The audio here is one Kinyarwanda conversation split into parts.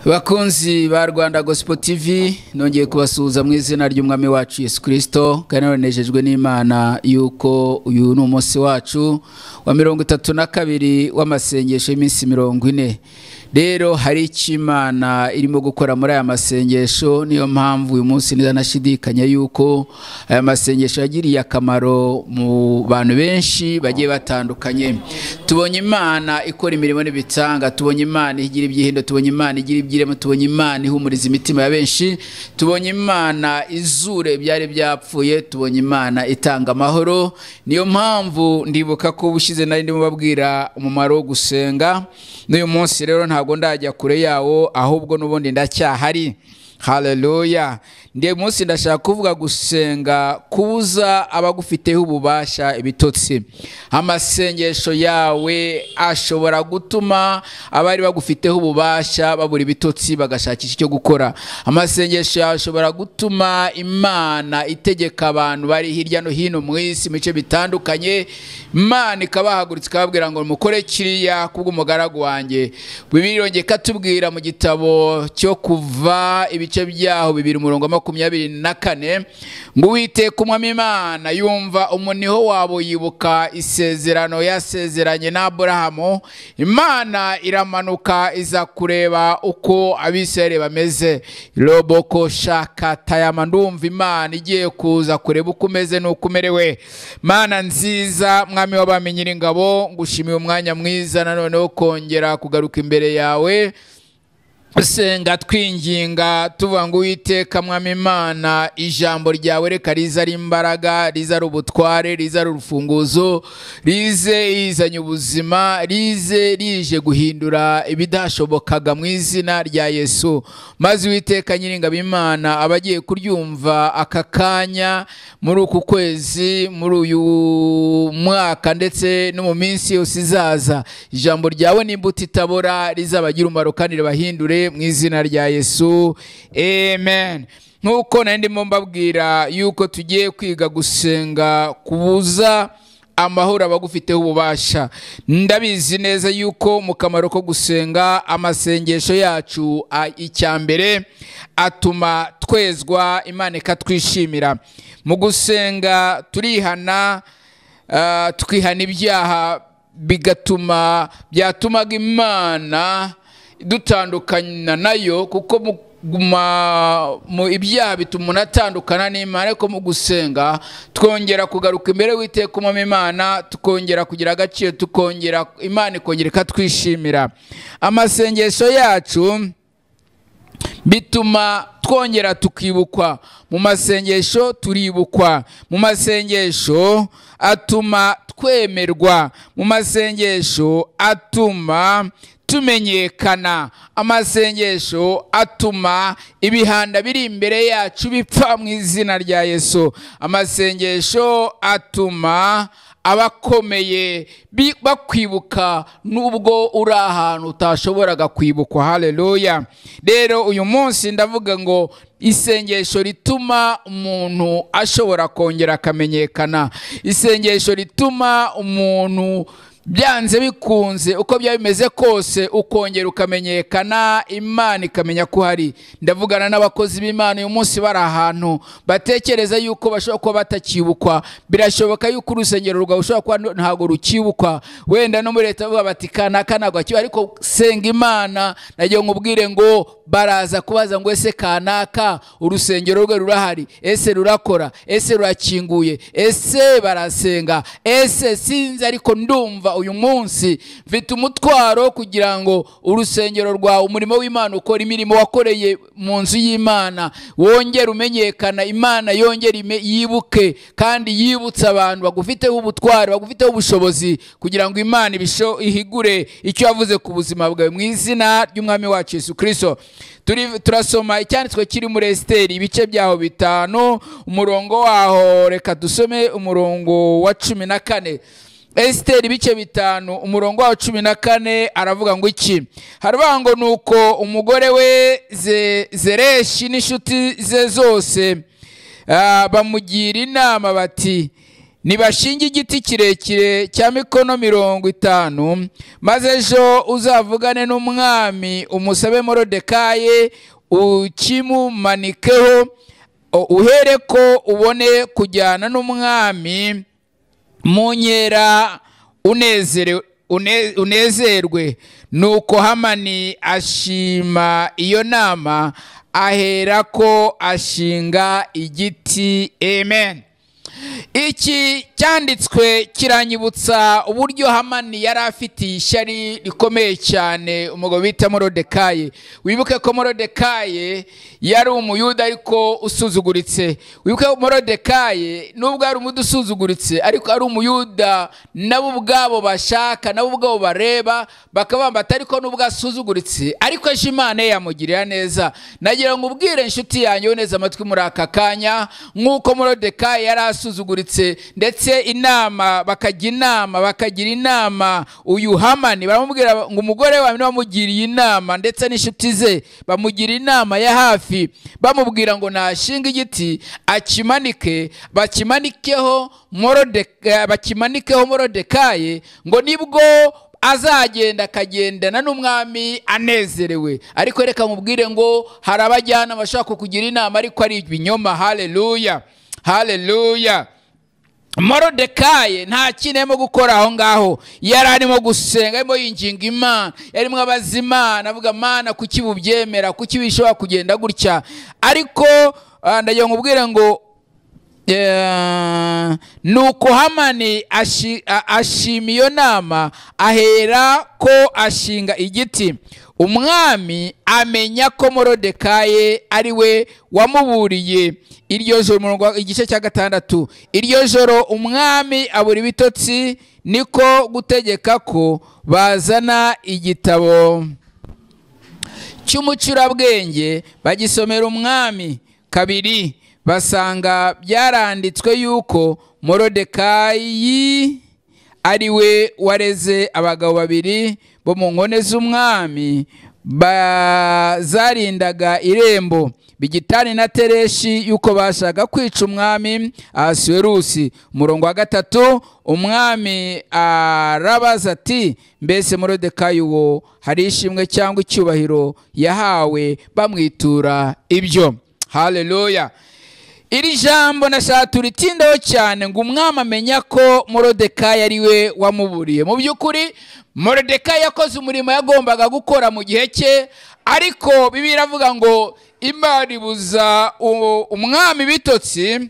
Bakunzi ba Rwanda Gospel TV nongeye kubasuhuza mu izina ry'umwami wacu Yesu Kristo kandi nanejejwe n'Imana yuko uyu ni umunsi wacu wa 32 w'amasengesho y'iminsi 40. Rero hari ikimana irimo gukora muri aya masengesho, niyo mpamvu uyu munsi ndanashidikanya yuko aya masengesho yagiriye akamaro mu bantu benshi bagiye batandukanye. Tubonye Imana ikora imirimo n'ibitanga, tubonye Imana igira ibyihindo, tubonye Imana igira ibyiremo, tubonye Imana ihumuriza imitima ya benshi, tubonye Imana izure byari byapfuye, tubonye Imana itanga amahoro. Niyo mpamvu ndibuka ko ubushize nari ndimo babwira umumaro wo gusenga, n'uyu munsi rero ntago ndajya kure yawo, ahubwo nubundi ndacyahari. Haleluya. Ndiye munsi ndashaka kuvuga gusenga kubuza abagufiteho ububasha ibitotsi. Amasengesho yawe ashobora gutuma abari bagufiteho ububasha babura ibitotsi bagashakisha icyo gukora. Amasengesho yawe ashobora gutuma Imana itegeka abantu bari hirya no hino mu isi mice bitandukanye, Imana ikabahagurutsa ikababwira ngo mukore kiriya kubw'umugaragu wanjye. Bibiliya yongeye katubwira mu gitabo cyo Kuva ibice byaho 2:24 ngo Uwiteka umwami Imana yumva umuniho wabo, yibuka isezerano yasezeranye na Aburahamu. Imana iramanuka iza kureba uko Abisirayeli bameze. Roboko shaka tayama, ndumva Imana igiye kuza kureba uko umeze n'uko umerewe. Mana nziza, mwami w'abami nyir'ingabo, ngushimiye umwanya mwiza nanone wo kongera kugaruka imbere yawe. Senga twinginga tuvuga ngo Uwiteka mwami Imana, ijambo ryawe reka riza ari imbaraga, riza ari ubutware, riza ari urufunguzo, rize rizanye ubuzima, rize rije guhindura ibidashobokaga mu izina rya Yesu. Maze Uwiteka nyir'ingabo Imana abagiye kuryumva aka kanya muri uku kwezi, muri uyu mwaka ndetse no mu minsi yose izaza, ijambo ryawe n'imbuto itabora rizabagira umumaro kandi ribahindure mu izina rya Yesu. Amen. Nkuko nari ndimo mbabwira yuko tugiye kwiga gusenga kubuza amahoro abagufiteho ububasha. Ndabizi neza yuko mu kamaro ko gusenga, amasengesho yacu icyambere atuma twezwa, Imana ikatwishimira. Mu gusenga turihana, tukihana ibyaha bigatuma byatumaga Imana dutandukana nayo, kuko mu ibyaha bituma umuntu atandukana n'Imana. Ariko mu gusenga twongera kugaruka imbere y'Uwiteka umwami Imana, tukongera kugira agaciro, tukongera Imana ikongera ikatwishimira. Amasengesho yacu bituma twongera tukibukwa. Mu masengesho turibukwa, mu masengesho atuma twemerwa, mu masengesho atuma tumenyekana, amasengesho atuma ibihanda biri imbere yacu bipfa mu izina rya Yesu. Amasengesho atuma abakomeye bakwibuka nubwo uri ahantu utashoboraga kwibukwa. Haleluya. Rero uyu munsi ndavuga ngo isengesho rituma umuntu ashobora kongera akamenyekana, isengesho rituma umuntu byanze bikunze uko byaba bimeze kose ukongera ukamenyekana, Imana ikamenya ko hari. Ndavugana n'abakozi b'Imana uyu munsi bari ahantu batekereza yuko bashobora kuba batakibukwa. Birashoboka yuko urusengero rwawe ushobora kuba ntago rukibukwa, wenda no muri leta bavuga bati kanaka ntago akiba. Ariko senga Imana, nagiye nkubwire ngo baraza kubaza ngo ese kanaka urusengero rwe rurahari, ese rurakora, ese rurakinguye, ese barasenga, ese sinzi. Ariko ndumva uyu munsi mfite umutwaro kugira ngo urusengero rwawe, umurimo w'Imana ukora, imirimo wakoreye mu nzu y'Imana wongere umenyekana, Imana yongere yibuke kandi yibutsa abantu bagufiteho ubutware, bagufiteho ubushobozi, kugira ngo Imana ihigure icyo yavuze ku buzima bwawe mu izina ry'umwami wacu Yesu Kristo. Turasoma icyanditswe kiri muri Esiteri ibice byaho 5 umurongo waho, reka dusome umurongo wa 14. Esiteri ibice 5 umurongo wa 14 aravuga ngo iki? Haravuga ngo nuko umugore we Zereshi n'inshuti ze zose bamugira inama bati nibashinge igiti kirekire cya mikono 50, maze ejo uzavugane n'umwami umusabe Moridekayi ukimumanikeho, uhere ko ubone kujyana n'umwami mu nkera unezerwe. Nuko Hamani ashima iyo nama, ahera ko ashinga igiti. Amen. Iki cyanditswe kiranyibutsa uburyo Hamani yari afitiye ishyari rikomeye cyane umugabo bita Moridekayi. Wibuke ko Moridekayi yari umuyuda ariko usuzuguritse. Wibuke ko Moridekayi nubwo ari umudusuzuguritse ariko ari umuyuda, nabo ubwabo bashaka, nabo ubwabo bareba bakabamba ariko nubwo asuzuguritse ariko ejo Imana yamugirira neza. Nagira ngo ubwire inshuti yanjye neza amatwi muri aka kanya, nk'uko Moridekayi yari asuzuguritse ndetse inama bakagira inama uyu Hamani, baramubwira ngo umugore wawe wamugiriye inama ndetse n'inshuti ze bamugira inama ya hafi, bamubwira ngo nashinga igiti akimanike, bakimanikeho Moridekayi, ngo nibwo azagenda akagendana n'umwami anezerewe. Ariko reka mubwire ngo hari abajyana bashaka kugira inama ariko ari ibinyoma. Haleluya, haleluya. Moridekayi nta kintu arimo gukora aho ngaho, yari arimo gusenga, arimo yinginga Imana, yarimo abaza Imana avuga, Mana kuki bubyemera, kuki bishobora kugenda gutya. Ariko ndagira ngo ubwire ngo nuko Hamani ashima iyo nama, ahera ko ashinga igiti. Umwami amenya ko Moridekayi ari we wamuburiye. Iryo joro, igice cya 6, iryo joro umwami abura ibitotsi, niko gutegeka ko bazana igitabo cy'umucurabwenge bagisomera umwami. 2, basanga byaranditswe yuko Moridekayi ari we wareze abagabo 2 bo mu nkone z'umwami bazarindaga irembo, Bigitani na Tereshi, yuko bashaka kwica umwami Ahasuwerusi. 3, umwami arabaza ati, mbese Moridekayi wo hari ishimwe cyangwa icyubahiro yahawe bamwitura ibyo? Haleluya. Iri jambo nashaka turitindaho cyane, ngo umwami amenya ko Moridekayi ari we wamuburiye. Mu by'ukuri Moridekayi yakoze umurimo yagombaga gukora mu gihe cye, ariko Bibiliya iravuga ngo Imana ibuza umwami bitotsi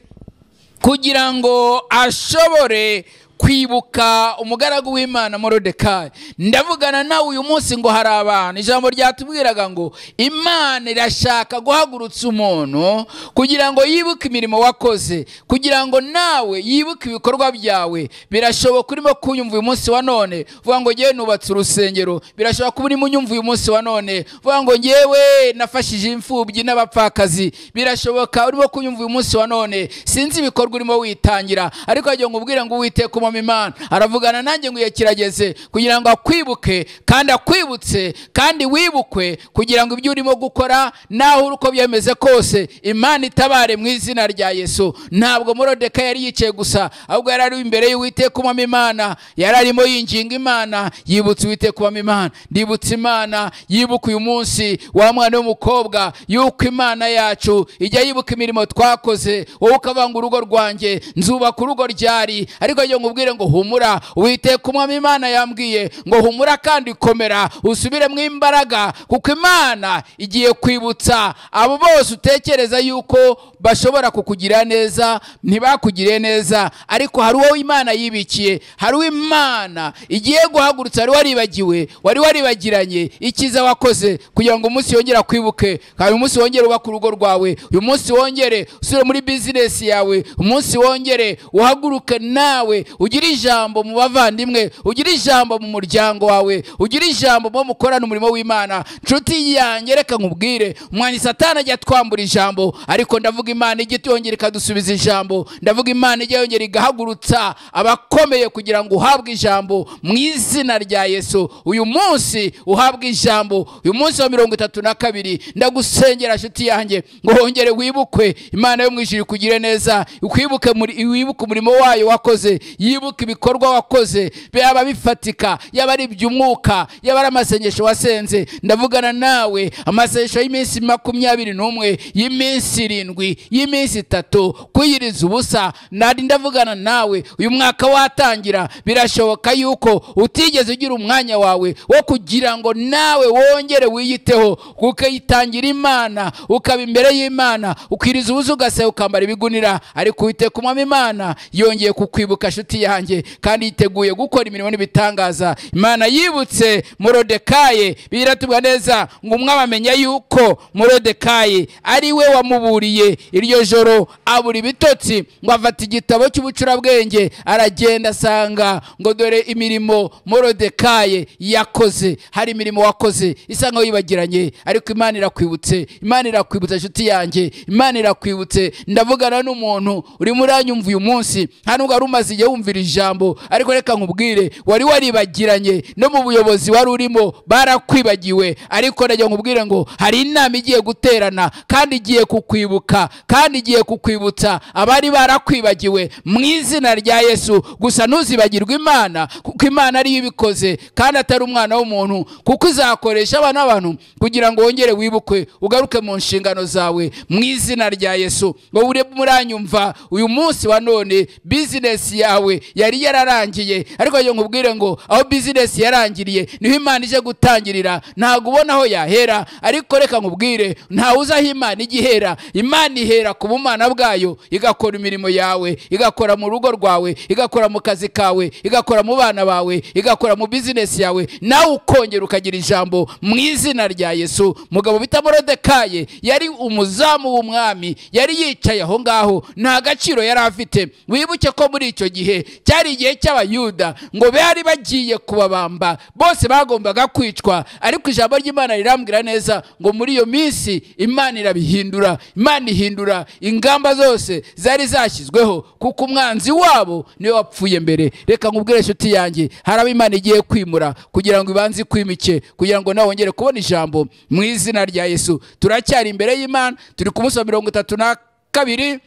kugira ngo ashobore kwibuka umugaragu w'Imana Moridekayi. Ndavugana nawe uyu munsi ngo hari abantu ijambo ryatubwiraga ngo Imana irashaka guhagurutsa umuntu kugira ngo yibuke imirimo wakoze, kugira ngo nawe yibuke ibikorwa byawe. Birashoboka urimo kunyumva uyu munsi wa none vuga ngo ngewe nubatse urusengero, birashoboka kuba urimo unyumva uyu munsi wa none vuga ngo ngewe nafashije imfubyi n'abapfakazi, birashoboka urimo kunyumva uyu munsi wa none sinzi ibikorwa urimo witangira, ariko agiye ngubwira ngo Uwiteka Imana aravugana nanjye ngo kirageze kugira ngo akwibuke kandi akwibutse kandi wibukwe, kugira ngo ibyo urimo gukora naho uko byemeze kose Imana itabare mu izina rya Yesu. Ntabwo Moridekayi yari yicaye gusa, ahubwo yari ari imbere y'Uwiteka Imana, yari arimo yinginga Imana, yibutse Uwiteka Imana. Ndibutse Imana yibuka uyu munsi wa mwana w'umukobwa yuko Imana yacu ijya yibuka imirimo twakoze. Wowe ukavanga urugo rwanjye nzubaka urugo ryari, ariko yo ngubwire ngo humura, Uwiteka Imana yambwiye ngo humura kandi komera, usubire mu imbaraga, kuko Imana igiye kwibutsa abo bose utekereza yuko bashobora kukugira neza ntibakugire neza, ariko hari uwo Imana yibikiye, hari uwo Imana igiye guhagurutsa, hari waribagiwe, wari waribagiranye ikiza wakoze, kugira ngo umunsi yongera kwibuke, kandi umunsi wongere ubaka urugo rwawe, uyu munsi wongere usubire muri business yawe, umunsi wongere uhaguruke nawe ugira ijambo mu bavandimwe, ugira ijambo mu muryango wawe, ugira ijambo mu mukorana umurimo w'Imana. Nshuti yanjye reka nkubwire, umwanya Satani ajya twambura ijambo, ariko ndavuga Imana ijye yongera ikadusubiza ijambo. Ndavuga Imana ijye yongera igahagurutsa abakomeye kugira ngo uhabwe ijambo mu izina rya Yesu. Uyu munsi uhabwe ijambo, uyu munsi wa 32 ndagusengera nshuti yanjye ngo hongere wibukwe. Imana yo mwijuru kugire neza, ukwibuke wibuke umurimo wayo wakoze, yibuke ibikorwa wakoze, byaba bifatika, yaba ari iby'umwuka, yaba ari amasengesho wasenze. Ndavugana nawe amasengesho y'iminsi 21, y'iminsi 7, y'iminsi 3, kwiyiriza ubusa. Nari ndavugana nawe uyu mwaka watangira, birashoboka yuko utigeze ugira umwanya wawe wo kugira ngo nawe wongere wiyiteho, ukayitangira Imana, ukaba imbere y'Imana, ukiriza ubusa, ugaseba, ukambara ibigunira. Ariko Uwiteka Umwami Imana yongeye kukwibuka nshuti yanjye, kandi yiteguye gukora imirimo n'ibitangaza. Imana yibutse Morodekayi, biratubwa neza ngo umwami amenya yuko Morodekayi ari we wamuburiye iryo joro, abura ibitotsi, ngo afata igitabo cy'ubucurabwenge aragenda asanga ngo dore imirimo Morodekayi yakoze. Hari imirimo wakoze isa nkaho yibagiranye, ariko Imana irakwibutse. Imana irakwibutse nshuti yanjye, Imana irakwibutse. Ndavugana n'umuntu uri muri anyumva uyu munsi, nta nubwo ari umaze igihe wumvira ijambo, ariko reka nkubwire, wari waribagiranye, no mu buyobozi wari urimo barakwibagiwe. Ariko ndagira nkubwire ngo hari inama igiye guterana, kandi igiye kukwibuka, kandi igiye kukwibutsa abari barakwibagiwe mu izina rya Yesu. Gusa ntuzibagirwe Imana, kuko Imana ariyo ibikoze, kandi atari umwana w'umuntu, kuko izakoresha abana b'abantu kugira ngo wongere wibukwe, ugaruke mu nshingano zawe mu izina rya Yesu. Ngo ure muranyumva uyu munsi wa none, business yawe yari yararangiye, ariko yo nkubwire ngo aho business yarangiriye niho Imana ije gutangirira. Ntago ubona aho yahera, ariko reka nkubwire, nta uzaho Imana igihera. Imana ihera ku bumana bwayo, igakora imirimo yawe, igakora mu rugo rwawe, igakora mu kazi kawe, igakora mu bana bawe, igakora mu business yawe, nawe ukongera ukagira ijambo mu izina rya Yesu. Mugabo bita Morodekayi yari umuzamu w'umwami, yari yicaye aho ngaho, nta gaciro yari afite. Wibuke ko muri icyo gihe cyari igihe cy'Abayuda, ngo bari bagiye kubabamba, bose bagombaga kwicwa. Ariko ijambo ry'Imana rirambwira neza ngo muri iyo minsi Imana irabihindura. Imana ihindura ingamba zose zari zashyizweho, kuko umwanzi wabo niwe wapfuye mbere. Reka nkubwire nshuti yanjye, haraba Imana igiye kwimura kugira ngo ibanze kwimike, kugira ngo nawe wongere kubona ijambo mu izina rya Yesu. Turacyari imbere y'Imana, turi ku munsi wa 32, 40.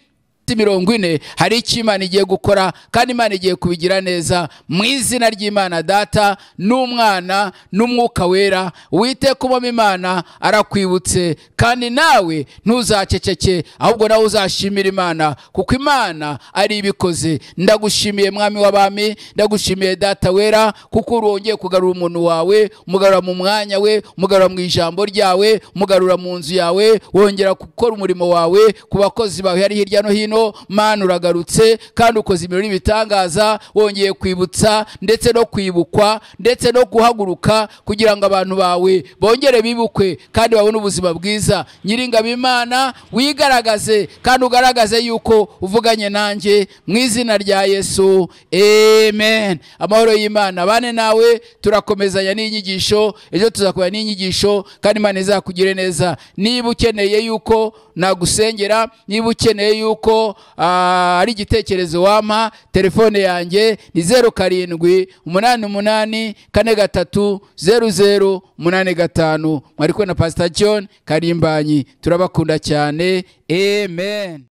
Hari icyo Imana igiye gukora, kandi Imana igiye kubigira neza mu izina ry'Imana Data n'Umwana n'Umwuka Wera. Uwiteka Umwami Imana arakwibutse, kandi nawe ntuzaceceke, ahubwo nawe uzashimira Imana, kuko Imana ari ibikoze. Ndagushimiye Mwami w'abami, ndagushimiye Data Wera, kuko urongeye kugarura umuntu wawe, umugarura mu mwanya we, umugarura mu ijambo ryawe, umugarura mu nzu yawe, wongera gukora umurimo wawe ku bakozi bawe hari hirya no hino. Mana uragarutse, kandi ukoze ibirori bitangaza, wongeye kwibutsa ndetse no kwibukwa ndetse no guhaguruka, kugira ngo abantu bawe bongere bibukwe kandi babone ubuzima bwiza. Nyiringabo Imana, wigaragaze kandi ugaragaze yuko uvuganye nanjye mu izina rya Yesu. Amen. Amahoro y'Imana bane nawe. Turakomezanya n'inyigisho, ejo tuzakorana n'inyigisho, kandi Imana izakugire neza. Niba ukeneye yuko nagusengera, niba ukeneye yuko ari igitekerezo wampa, telefone yanjye ni 0788430085. Mwari kumwe na Pastor John Karimbanyi. Turabakunda cyane. Amen.